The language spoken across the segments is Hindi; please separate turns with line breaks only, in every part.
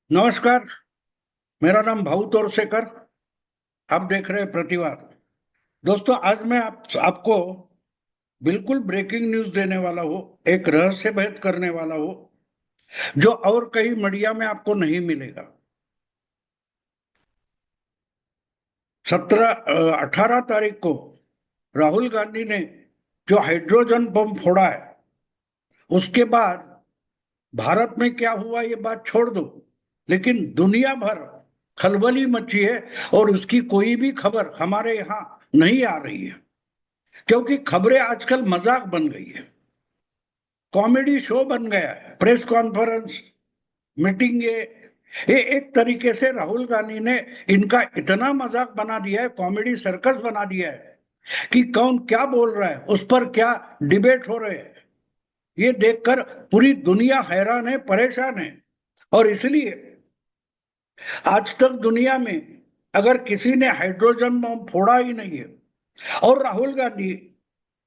नमस्कार। मेरा नाम भाऊ तोरसेकर। आप देख रहे हैं प्रतिवाद। दोस्तों, आज मैं आपको बिल्कुल ब्रेकिंग न्यूज देने वाला हूँ। एक रहस्य भेद करने वाला हूँ जो और कहीं मीडिया में आपको नहीं मिलेगा। 18 तारीख को राहुल गांधी ने जो हाइड्रोजन बम फोड़ा है, उसके बाद भारत में क्या हुआ ये बात छोड़ दो, लेकिन दुनिया भर खलबली मची है और उसकी कोई भी खबर हमारे यहाँ नहीं आ रही है, क्योंकि खबरें आजकल मजाक बन गई है, कॉमेडी शो बन गया है। प्रेस कॉन्फ्रेंस, मीटिंग, ये एक तरीके से राहुल गांधी ने इनका इतना मजाक बना दिया है, कॉमेडी सर्कस बना दिया है कि कौन क्या बोल रहा है, उस पर क्या डिबेट हो रहे हैं, ये देखकर पूरी दुनिया हैरान है, परेशान है। और इसलिए आज तक दुनिया में अगर किसी ने हाइड्रोजन बम फोड़ा ही नहीं है और राहुल गांधी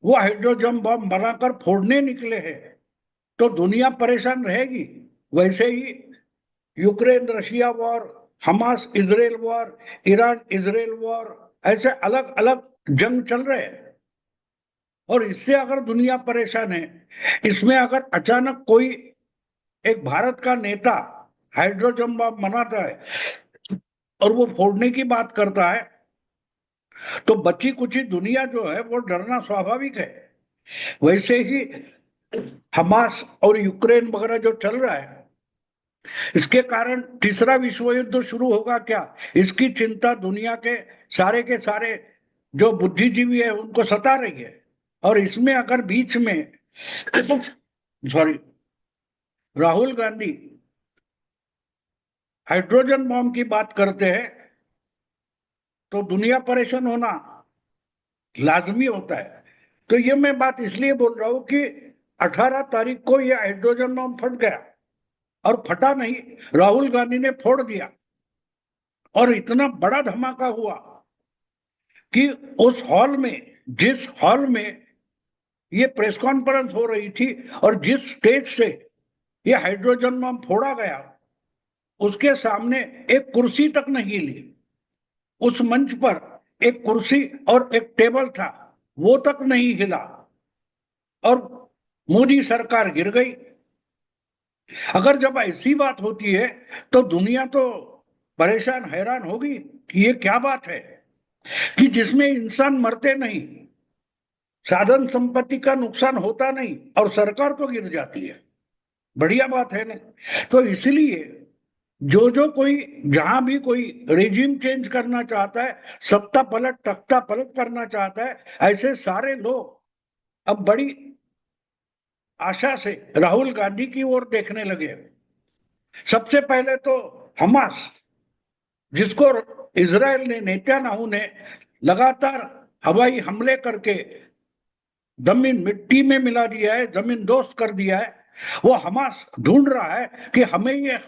वो हाइड्रोजन बम बनाकर फोड़ने निकले हैं, तो दुनिया परेशान रहेगी। वैसे ही Ukraine Russia war, Hamas Israel war, Iran Israel war, ऐसे अलग अलग जंग चल रहे हैं। और इससे अगर दुनिया परेशान है, इसमें अगर अचानक कोई एक भारत का नेता हाइड्रोजन बम बनाता है और वो फोड़ने की बात करता है, तो बची कुची दुनिया जो है वो डरना स्वाभाविक है। वैसे ही हमास और यूक्रेन वगैरह जो चल रहा है, इसके कारण तीसरा विश्व युद्ध शुरू होगा क्या, इसकी चिंता दुनिया के सारे जो बुद्धिजीवी है उनको सता रही है। और इसमें अगर बीच में sorry, Rahul Gandhi hydrogen bomb की बात करते हैं, तो दुनिया परेशान होना लाजमी होता है। तो ये मैं बात इसलिए बोल रहा हूं कि 18 तारीख को ये हाइड्रोजन बम फट गया, और फटा नहीं, राहुल गांधी ने फोड़ दिया। और इतना बड़ा धमाका हुआ कि उस हॉल में, जिस हॉल में ये प्रेस कॉन्फ्रेंस हो रही थी और जिस स्टेज से ये हाइड्रोजन बम फोड़ा गया, उसके सामने एक कुर्सी तक नहीं ली। उस मंच पर एक कुर्सी और एक टेबल था, वो तक नहीं हिला, और मोदी सरकार गिर गई। अगर जब ऐसी बात होती है तो दुनिया तो परेशान हैरान होगी कि ये क्या बात है कि जिसमें इंसान मरते नहीं, साधन संपत्ति का नुकसान होता नहीं, और सरकार तो गिर जाती है। बढ़िया बात है ना। तो इसलिए जो कोई, जहां भी कोई रेजिम चेंज करना चाहता है, सत्ता पलट, तख्ता पलट करना चाहता है, ऐसे सारे लोग अब बड़ी आशा से राहुल गांधी की ओर देखने लगे। सबसे पहले तो हमास, जिसको इजराइल ने, नेतन्याहू ने लगातार हवाई हमले करके जमीन मिट्टी में मिला दिया है, जमीन दोस्त कर दिया है, वो हमास ढूंढ रहा है कि हमें ये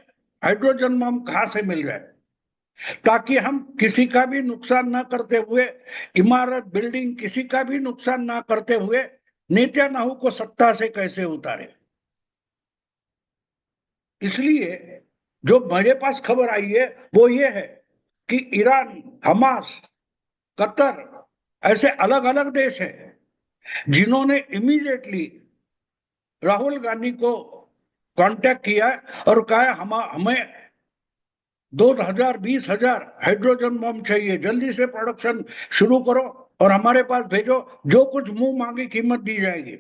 हाइड्रोजन बम कहां से मिल जाए, ताकि हम किसी का भी नुकसान ना करते हुए, इमारत बिल्डिंग किसी का भी नुकसान ना करते हुए नेतन्याहू को सत्ता से कैसे उतारे। इसलिए जो मेरे पास खबर आई है वो ये है कि ईरान, हमास, कतर, ऐसे अलग अलग देश हैं जिन्होंने इमीडिएटली राहुल गांधी को कांटेक्ट किया और कहा हमें 2000 20 हजार हाइड्रोजन बम चाहिए, जल्दी से प्रोडक्शन शुरू करो और हमारे पास भेजो, जो कुछ मुंह मांगी कीमत दी जाएगी।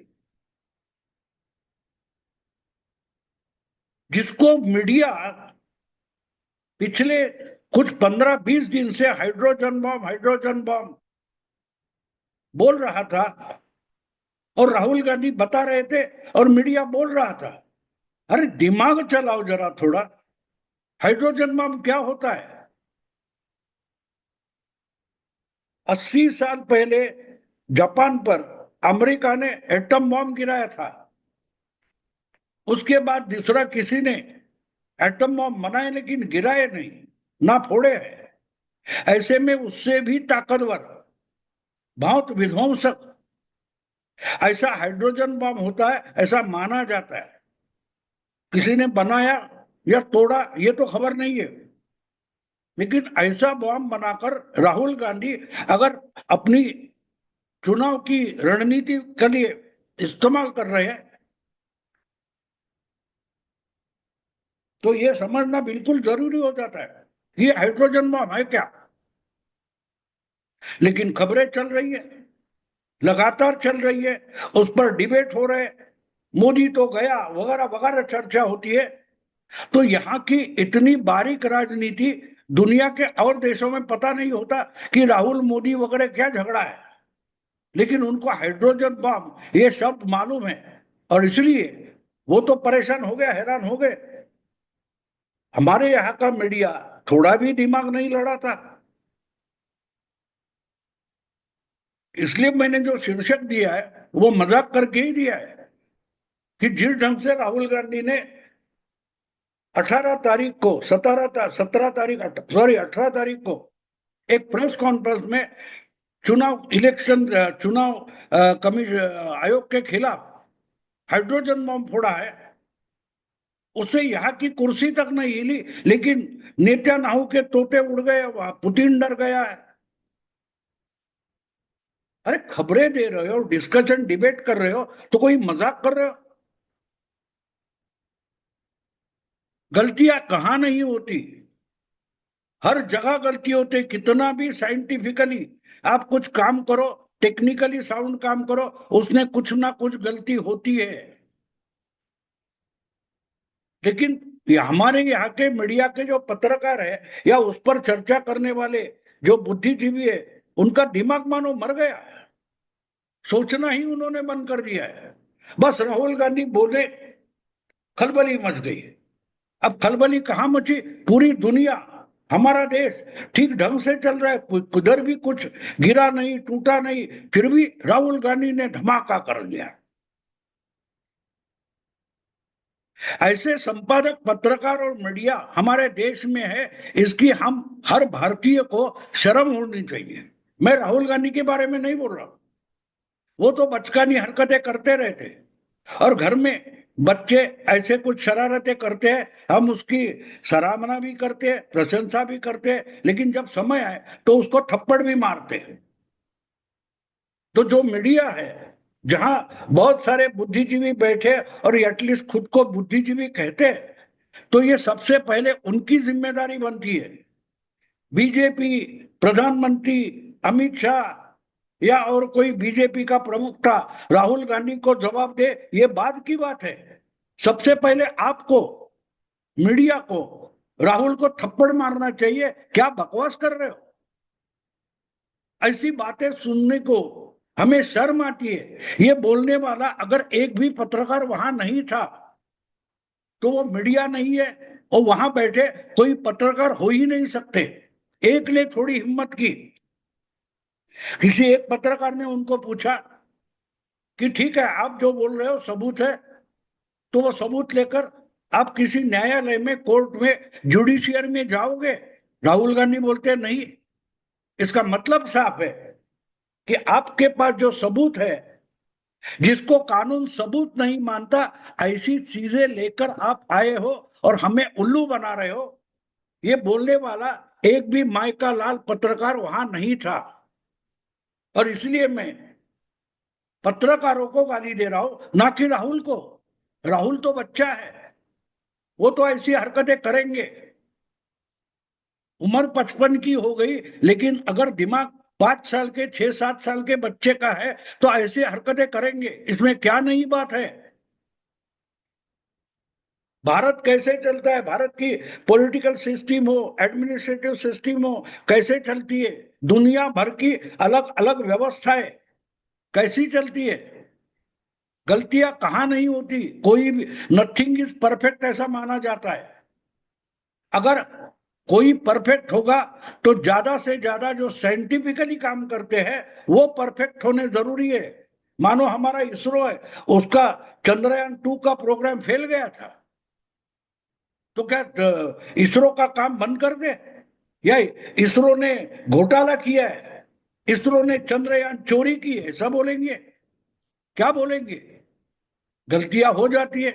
जिसको मीडिया पिछले कुछ 15 20 दिन से हाइड्रोजन बम बोल रहा था, और राहुल गांधी बता रहे थे और मीडिया बोल रहा था। अरे दिमाग चलाओ जरा थोड़ा। हाइड्रोजन बम क्या होता है? 80 साल पहले जापान पर अमेरिका ने एटम बम गिराया था। उसके बाद दूसरा किसी ने एटम बम बनाए लेकिन गिराए नहीं, ना फोड़े हैं। ऐसे में उससे भी ताकतवर, बहुत विध्वंसक ऐसा हाइड्रोजन बम होता है, ऐसा माना जाता है। किसी ने बनाया, या तोड़ा ये तो खबर नहीं है, लेकिन ऐसा बॉम्ब बनाकर राहुल गांधी अगर अपनी चुनाव की रणनीति के लिए इस्तेमाल कर रहे हैं, तो ये समझना बिल्कुल जरूरी हो जाता है, ये हाइड्रोजन बम है क्या। लेकिन खबरें चल रही है, लगातार चल रही है, उस पर डिबेट हो रहे हैं, मोदी तो गया वगैरह वगैरह चर्चा होती है। तो यहाँ की इतनी बारीक राजनीति दुनिया के और देशों में पता नहीं होता कि राहुल मोदी वगैरह क्या झगड़ा है, लेकिन उनको हाइड्रोजन बम ये शब्द मालूम है, और इसलिए वो तो परेशान हो गया, हैरान हो गए। हमारे यहाँ का मीडिया थोड़ा भी दिमाग नहीं लड़ा था, इसलिए मैंने जो शीर्षक दिया है वो मजाक करके ही दिया है कि जिस ढंग से राहुल गांधी ने 18 तारीख को 17 तारीख 18 तारीख को एक प्रेस कॉन्फ्रेंस में चुनाव कमीशन आयोग के खिलाफ हाइड्रोजन बम फोड़ा है, उससे यहाँ की कुर्सी तक नहीं हिली, लेकिन नेतन्याहू के तोते उड़ गए, पुतिन डर गया है। अरे खबरें दे रहे हो, डिस्कशन डिबेट कर रहे हो, तो कोई मजाक कर रहे हो। गलतियां कहाँ नहीं होती, हर जगह गलती होती, कितना भी साइंटिफिकली आप कुछ काम करो, टेक्निकली साउंड काम करो, उसने कुछ ना कुछ गलती होती है। लेकिन ये हमारे यहाँ के मीडिया के जो पत्रकार है या उस पर चर्चा करने वाले जो बुद्धिजीवी है, उनका दिमाग मानो मर गया है, सोचना ही उन्होंने बंद कर दिया है। बस राहुल गांधी बोले, खलबली मच गई। अब खलबली कहाँ मची, पूरी दुनिया, हमारा देश ठीक ढंग से चल रहा है, किधर भी कुछ गिरा नहीं, टूटा नहीं, फिर भी राहुल गांधी ने धमाका कर दिया। ऐसे संपादक, पत्रकार और मीडिया हमारे देश में है, इसकी हम हर भारतीय को शर्म होनी चाहिए। मैं राहुल गांधी के बारे में नहीं बोल रहा, वो तो बचकानी हरकतें करते रहते, और घर में बच्चे ऐसे कुछ शरारतें करते हैं, हम उसकी सराहना भी करते हैं, प्रशंसा भी करते हैं, लेकिन जब समय आए तो उसको थप्पड़ भी मारते हैं। तो जो मीडिया है, जहां बहुत सारे बुद्धिजीवी बैठे और एटलीस्ट खुद को बुद्धिजीवी कहते हैं, तो ये सबसे पहले उनकी जिम्मेदारी बनती है। बीजेपी प्रधानमंत्री अमित शाह या और कोई बीजेपी का प्रवक्ता राहुल गांधी को जवाब दे, ये बाद की बात है। सबसे पहले आपको, मीडिया को, राहुल को थप्पड़ मारना चाहिए, क्या बकवास कर रहे हो। ऐसी बातें सुनने को हमें शर्म आती है। ये बोलने वाला अगर एक भी पत्रकार वहां नहीं था तो वो मीडिया नहीं है, और वहां बैठे कोई पत्रकार हो ही नहीं सकते। एक ने थोड़ी हिम्मत की, किसी एक पत्रकार ने उनको पूछा कि ठीक है आप जो बोल रहे हो सबूत है, तो वो सबूत लेकर आप किसी न्यायालय में, कोर्ट में, जुडिशियरी में जाओगे। राहुल गांधी बोलते हैं नहीं। इसका मतलब साफ है कि आपके पास जो सबूत है, जिसको कानून सबूत नहीं मानता, ऐसी चीजें लेकर आप आए हो और हमें उल्लू बना रहे हो। ये बोलने वाला एक भी माई का लाल पत्रकार वहां नहीं था, और इसलिए मैं पत्रकारों को गाली दे रहा हूं, ना कि राहुल को। राहुल तो बच्चा है, वो तो ऐसी हरकतें करेंगे, उम्र 55 की हो गई, लेकिन अगर दिमाग 5 साल के, 6-7 साल के बच्चे का है तो ऐसी हरकतें करेंगे, इसमें क्या नई बात है। भारत कैसे चलता है, भारत की पॉलिटिकल सिस्टम हो, एडमिनिस्ट्रेटिव सिस्टम हो, कैसे चलती है, दुनिया भर की अलग अलग व्यवस्थाएं कैसी चलती है, गलतियां कहाँ नहीं होती, कोई भी, नथिंग इज परफेक्ट ऐसा माना जाता है। अगर कोई परफेक्ट होगा तो ज्यादा से ज्यादा जो साइंटिफिकली काम करते हैं वो परफेक्ट होने जरूरी है। मानो हमारा इसरो है, उसका चंद्रयान 2 का प्रोग्राम फेल गया था, तो क्या इसरो का काम बंद कर दे, या इसरो ने घोटाला किया है, इसरो ने चंद्रयान चोरी की है, ऐसा बोलेंगे? क्या बोलेंगे? गलतियां हो जाती है।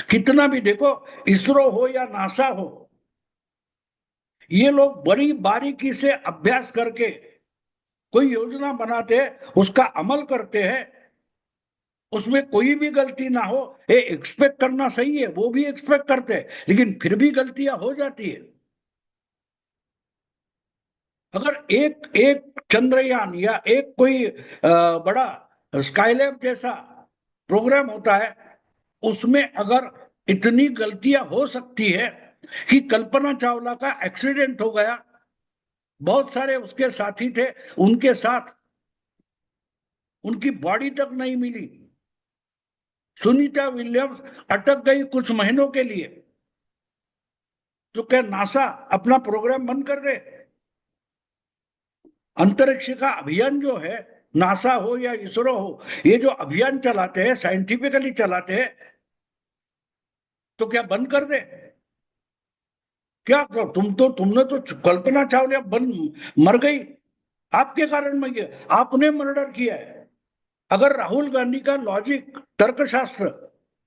कितना भी देखो, इसरो हो या नासा हो, ये लोग बड़ी बारीकी से अभ्यास करके कोई योजना बनाते हैं, उसका अमल करते हैं, उसमें कोई भी गलती ना हो, ये एक्सपेक्ट करना सही है, वो भी एक्सपेक्ट करते हैं, लेकिन फिर भी गलतियां हो जाती है। अगर एक एक चंद्रयान या एक कोई बड़ा स्काईलैब जैसा प्रोग्राम होता है, उसमें अगर इतनी गलतियां हो सकती है कि कल्पना चावला का एक्सीडेंट हो गया, बहुत सारे उसके साथी थे उनके साथ, उनकी बॉडी तक नहीं मिली, सुनीता विलियम्स अटक गई कुछ महीनों के लिए, तो क्या नासा अपना प्रोग्राम बंद कर दे? अंतरिक्ष का अभियान जो है, नासा हो या इसरो हो, ये जो अभियान चलाते हैं, साइंटिफिकली चलाते हैं, तो क्या बंद कर दे? क्या तुमने तो कल्पना चावला बन मर गई आपके कारण में, ये आपने मर्डर किया है। अगर राहुल गांधी का लॉजिक, तर्कशास्त्र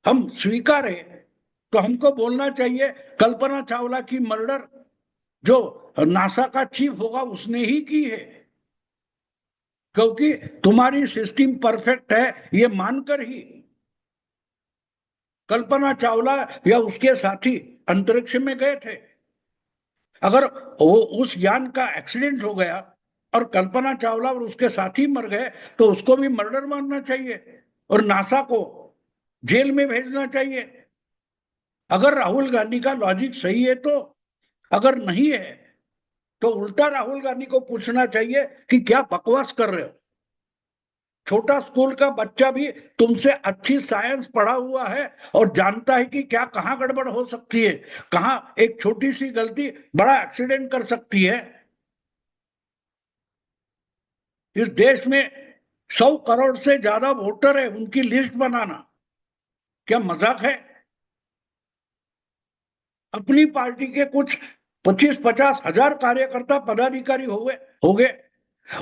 हम स्वीकारें, तो हमको बोलना चाहिए कल्पना चावला की मर्डर जो नासा का चीफ होगा उसने ही की है, क्योंकि तुम्हारी सिस्टम परफेक्ट है ये मानकर ही कल्पना चावला या उसके साथी अंतरिक्ष में गए थे। अगर वो उस यान का एक्सीडेंट हो गया और कल्पना चावला और उसके साथी मर गए, तो उसको भी मर्डर मानना चाहिए और नासा को जेल में भेजना चाहिए। अगर राहुल गांधी का लॉजिक सही है तो, अगर नहीं है तो उल्टा राहुल गांधी को पूछना चाहिए कि क्या बकवास कर रहे हो। छोटा स्कूल का बच्चा भी तुमसे अच्छी साइंस पढ़ा हुआ है और जानता है कि क्या कहां गड़बड़ हो सकती है, कहां एक छोटी सी गलती बड़ा एक्सीडेंट कर सकती है। इस देश में 100 करोड़ से ज्यादा वोटर है, उनकी लिस्ट बनाना क्या मजाक है? अपनी पार्टी के कुछ 25-50 हजार कार्यकर्ता पदाधिकारी हो गए,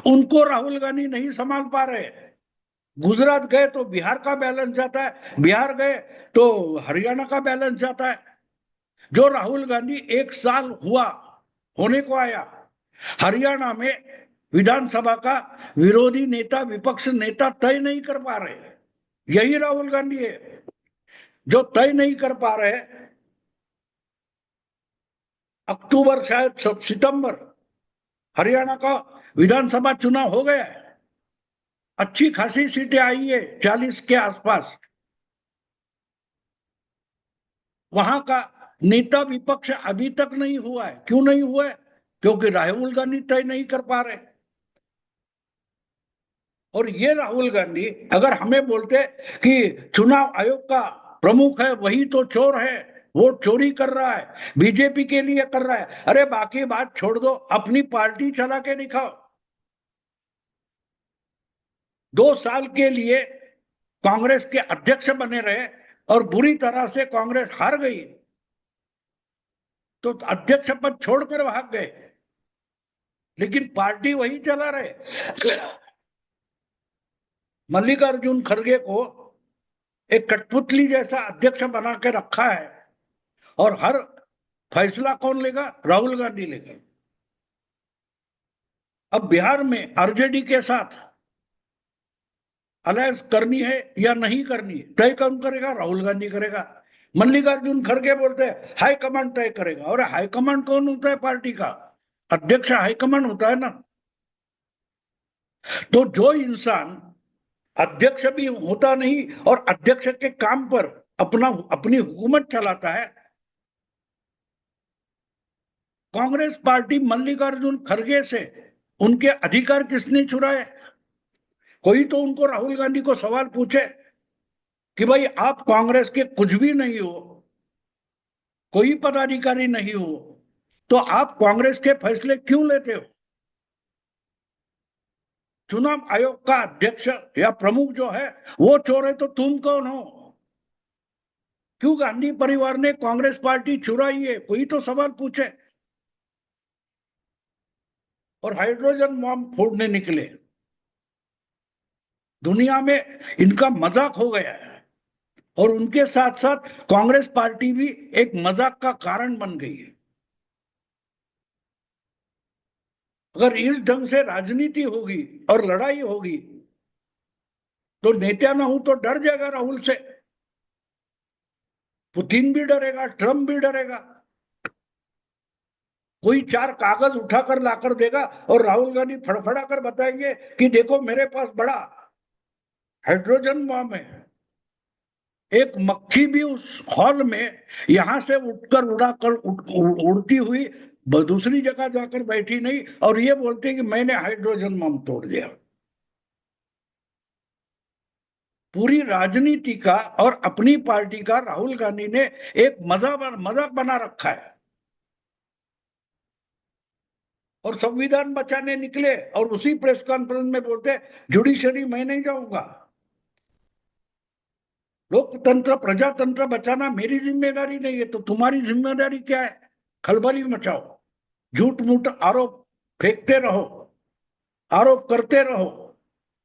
उनको राहुल गांधी नहीं संभाल पा रहे। गुजरात गए तो बिहार का बैलेंस जाता है, बिहार गए तो हरियाणा का बैलेंस जाता है। जो राहुल गांधी 1 साल हुआ होने को आया, हरियाणा में विधानसभा का विरोधी नेता, विपक्ष नेता तय नहीं कर पा रहे, यही राहुल गांधी है जो तय नहीं कर पा रहे। अक्टूबर शायद सितंबर हरियाणा का विधानसभा चुनाव हो गया है, अच्छी खासी सीटें आई है 40 के आसपास। वहां का नेता विपक्ष अभी तक नहीं हुआ है, क्यों नहीं हुआ है? क्योंकि राहुल गांधी तय नहीं कर पा रहे। और ये राहुल गांधी अगर हमें बोलते कि चुनाव आयोग का प्रमुख है वही तो चोर है, वो चोरी कर रहा है, बीजेपी के लिए कर रहा है, अरे बाकी बात छोड़ दो, अपनी पार्टी चला के दिखाओ। 2 साल के लिए कांग्रेस के अध्यक्ष बने रहे और बुरी तरह से कांग्रेस हार गई, तो अध्यक्ष पद छोड़कर भाग गए, लेकिन पार्टी वही चला रहे। मल्लिकार्जुन खड़गे को एक कठपुतली जैसा अध्यक्ष बना के रखा है, और हर फैसला कौन लेगा? राहुल गांधी लेगा। अब बिहार में आरजेडी के साथ अलायंस करनी है या नहीं करनी है, तय कौन करेगा? राहुल गांधी करेगा। मल्लिकार्जुन खड़गे बोलते हैं हाईकमांड तय करेगा, और हाईकमांड कौन होता है पार्टी का? अध्यक्ष हाईकमांड होता है ना। तो जो इंसान अध्यक्ष भी होता नहीं और अध्यक्ष के काम पर अपनी हुकूमत चलाता है, कांग्रेस पार्टी मल्लिकार्जुन खड़गे से उनके अधिकार किसने चुराए? कोई तो उनको, राहुल गांधी को सवाल पूछे कि भाई आप कांग्रेस के कुछ भी नहीं हो, कोई पदाधिकारी नहीं हो, तो आप कांग्रेस के फैसले क्यों लेते हो? चुनाव आयोग का अध्यक्ष या प्रमुख जो है वो चोर है, तो तुम कौन हो? क्यों गांधी परिवार ने कांग्रेस पार्टी चुराई है, कोई तो सवाल पूछे। और हाइड्रोजन बॉम्ब फोड़ने निकले, दुनिया में इनका मजाक हो गया है। और उनके साथ साथ कांग्रेस पार्टी भी एक मजाक का कारण बन गई है। अगर इस ढंग से राजनीति होगी और लड़ाई होगी तो नेत्यानाहू तो डर जाएगा राहुल से, पुतिन भी डरेगा, ट्रम्प भी डरेगा। कोई चार कागज उठाकर लाकर देगा और राहुल गांधी फड़फड़ा कर बताएंगे कि देखो मेरे पास बड़ा हाइड्रोजन बम है। एक मक्खी भी उस हॉल में यहां से उठकर उड़ाकर उड़ती हुई दूसरी जगह जाकर बैठी नहीं और ये बोलते कि मैंने हाइड्रोजन बम तोड़ दिया। पूरी राजनीति का और अपनी पार्टी का राहुल गांधी ने एक मजाक बना रखा है और संविधान बचाने निकले और उसी प्रेस कॉन्फ्रेंस में बोलते जुडिशरी मैं नहीं जाऊंगा, लोकतंत्र प्रजातंत्र बचाना मेरी जिम्मेदारी नहीं है। तो तुम्हारी जिम्मेदारी क्या है? खलबली मचाओ, झूठ मूठ आरोप फेंकते रहो, आरोप करते रहो,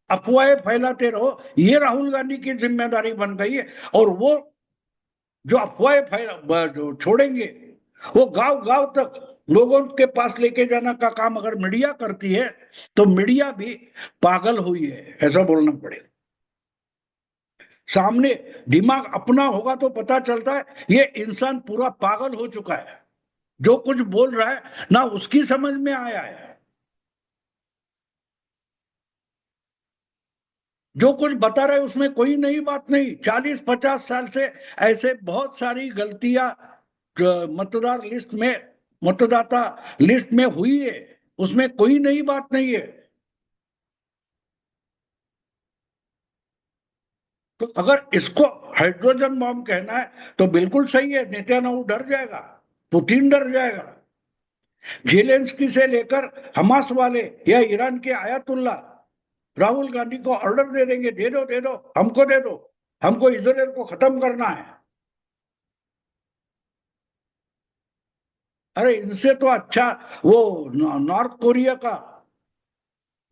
अफवाहें फैलाते रहो। ये राहुल गांधी की जिम्मेदारी बन गई है। और वो जो अफवाहें जो छोड़ेंगे वो गांव गांव तक लोगों के पास लेके जाने का काम अगर मीडिया करती है तो मीडिया भी पागल हुई है, ऐसा बोलना पड़ेगा। सामने दिमाग अपना होगा तो पता चलता है ये इंसान पूरा पागल हो चुका है। जो कुछ बोल रहा है ना उसकी समझ में आया है, जो कुछ बता रहे उसमें कोई नई बात नहीं। 40-50 साल से ऐसे बहुत सारी गलतियां मतदार लिस्ट में, मतदाता लिस्ट में हुई है, उसमें कोई नई बात नहीं है। तो अगर इसको हाइड्रोजन बम कहना है तो बिल्कुल सही है, नेतन्याहू डर जाएगा, पुतिन डर जाएगा, जेलेंस्की से लेकर हमास वाले या ईरान के आयतुल्ला राहुल गांधी को ऑर्डर दे देंगे, दे दो हमको, दे दो हमको, इजराइल को खत्म करना है। अरे इनसे तो अच्छा वो नॉर्थ कोरिया का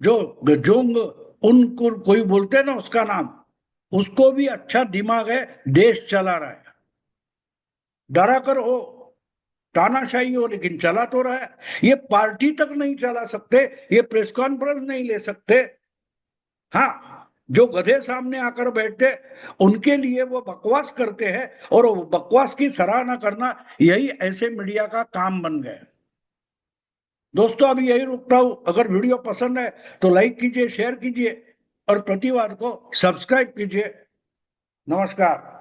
जो जोंग उन कोई बोलते हैं ना उसका नाम, उसको भी अच्छा दिमाग है, देश चला रहा है। डरा कर हो, तानाशाही हो, लेकिन चला तो रहा है। ये पार्टी तक नहीं चला सकते, ये प्रेस कॉन्फ्रेंस नहीं ले सकते। हाँ, जो गधे सामने आकर बैठते उनके लिए वो बकवास करते हैं और वो बकवास की सराहना करना यही ऐसे मीडिया का काम बन गया। दोस्तों अभी यही रुकता हूं। अगर वीडियो पसंद है तो लाइक कीजिए, शेयर कीजिए और प्रतिवाद को सब्सक्राइब कीजिए। नमस्कार।